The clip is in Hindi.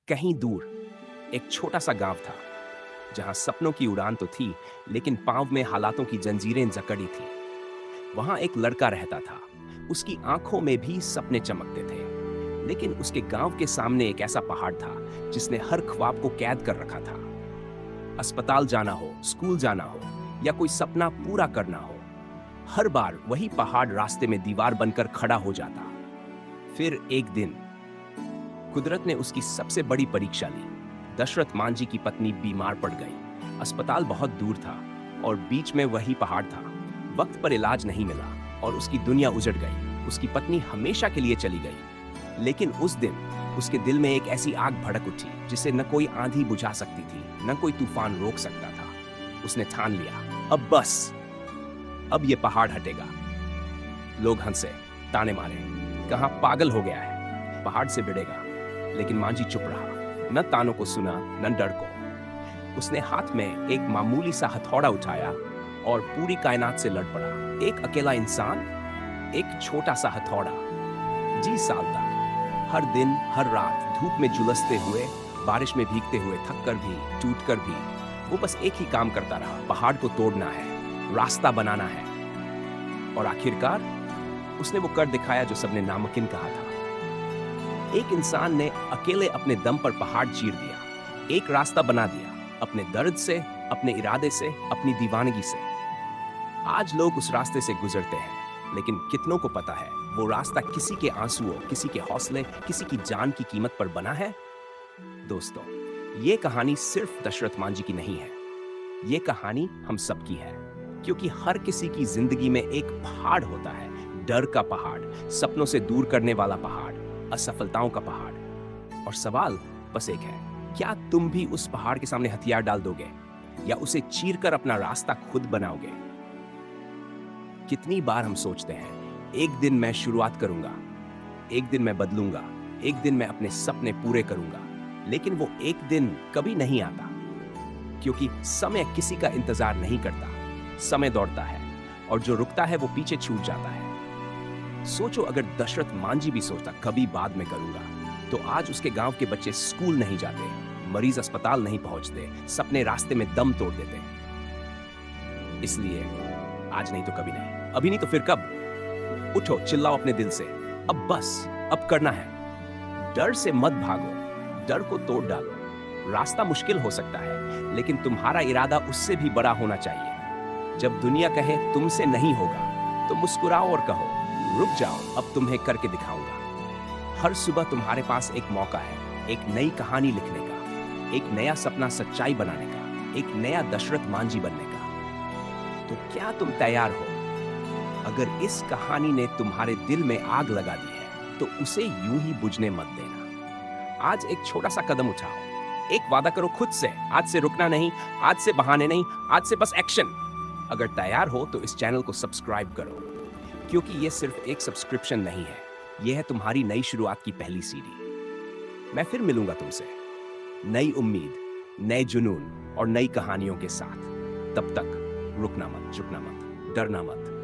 कहीं दूर एक छोटा सा गांव था जहां सपनों की उड़ान तो थी, लेकिन पांव में हालातों की जंजीरें जकड़ी थी। वहां एक लड़का रहता था। उसकी आंखों में भी सपने चमकते थे, लेकिन उसके गांव के सामने एक ऐसा पहाड़ था जिसने हर ख्वाब को कैद कर रखा था। अस्पताल जाना हो, स्कूल जाना हो या कोई सपना पूरा करना हो, हर बार वही पहाड़ रास्ते में दीवार बनकर खड़ा हो जाता। फिर एक दिन कुदरत ने उसकी सबसे बड़ी परीक्षा ली। दशरथ मांझी की पत्नी बीमार पड़ गई। अस्पताल बहुत दूर था और बीच में वही पहाड़ था। वक्त पर इलाज नहीं मिला और उसकी दुनिया उजड़ गई। उसकी पत्नी हमेशा के लिए चली गई। लेकिन उस दिन उसके दिल में एक ऐसी आग भड़क उठी जिसे न कोई आंधी बुझा सकती थी, न कोई तूफान रोक सकता था। उसने ठान लिया, अब बस, अब ये पहाड़ हटेगा। लोग हंसे, ताने मारे, कहा पागल हो गया है, पहाड़ से भिड़ेगा। लेकिन मांझी चुप रहा, न तानों को सुना, न डर को। उसने हाथ में एक मामूली सा हथौड़ा उठाया और पूरी कायनात से लड़ पड़ा। एक अकेला इंसान, एक छोटा सा हथौड़ा। 20 साल तक, हर दिन, हर रात, धूप में झुलसते हुए, बारिश में भीगते हुए, थक कर भी, टूट कर भी, वो बस एक ही काम करता रहा, पहाड़ को तोड़ना है, रास्ता बनाना है। और आखिरकार उसने वो कर दिखाया जो सबने नामुमकिन कहा था। एक इंसान ने अकेले अपने दम पर पहाड़ चीर दिया, एक रास्ता बना दिया, अपने दर्द से, अपने इरादे से, अपनी दीवानगी से। आज लोग उस रास्ते से गुजरते हैं, लेकिन कितनों को पता है वो रास्ता किसी के आंसुओं, किसी के हौसले, किसी की जान की कीमत पर बना है। दोस्तों, ये कहानी सिर्फ दशरथ मांझी की नहीं है, ये कहानी हम सबकी है। क्योंकि हर किसी की जिंदगी में एक पहाड़ होता है, डर का पहाड़, सपनों से दूर करने वाला पहाड़, असफलताओं का पहाड़। और सवाल बस एक है, क्या तुम भी उस पहाड़ के सामने हथियार डाल दोगे या उसे चीरकर अपना रास्ता खुद बनाओगे? कितनी बार हम सोचते हैं, एक दिन मैं शुरुआत करूंगा, एक दिन मैं बदलूंगा, एक दिन मैं अपने सपने पूरे करूंगा। लेकिन वो एक दिन कभी नहीं आता, क्योंकि समय किसी का इंतजार नहीं करता। समय दौड़ता है और जो रुकता है वो पीछे छूट जाता है। सोचो, अगर दशरथ मांझी भी सोचता कभी बाद में करूंगा, तो आज उसके गांव के बच्चे स्कूल नहीं जाते, मरीज अस्पताल नहीं पहुंचते, सपने रास्ते में दम तोड़ देते। इसलिए आज नहीं तो कभी नहीं, अभी नहीं तो फिर कब? उठो, चिल्लाओ अपने दिल से, अब बस, अब करना है। डर से मत भागो, डर को तोड़ डालो। रास्ता मुश्किल हो सकता है, लेकिन तुम्हारा इरादा उससे भी बड़ा होना चाहिए। जब दुनिया कहे तुमसे नहीं होगा, तो मुस्कुराओ और कहो, रुक जाओ, अब तुम्हें करके दिखाऊंगा। हर सुबह तुम्हारे पास एक मौका है, एक नई कहानी लिखने का, एक नया सपना सच्चाई बनाने का, एक नया दशरथ मांझी बनने का। तो क्या तुम तैयार हो? अगर इस कहानी ने तुम्हारे दिल में आग लगा दी है, तो उसे यूं ही बुझने मत देना। आज एक छोटा सा कदम उठाओ, एक वादा करो खुद से, आज से रुकना नहीं, आज से बहाने नहीं, आज से बस एक्शन। अगर तैयार हो तो इस चैनल को सब्सक्राइब करो, क्योंकि ये सिर्फ एक सब्सक्रिप्शन नहीं है, ये है तुम्हारी नई शुरुआत की पहली सीढ़ी। मैं फिर मिलूंगा तुमसे, नई उम्मीद, नए जुनून और नई कहानियों के साथ। तब तक रुकना मत, झुकना मत, डरना मत।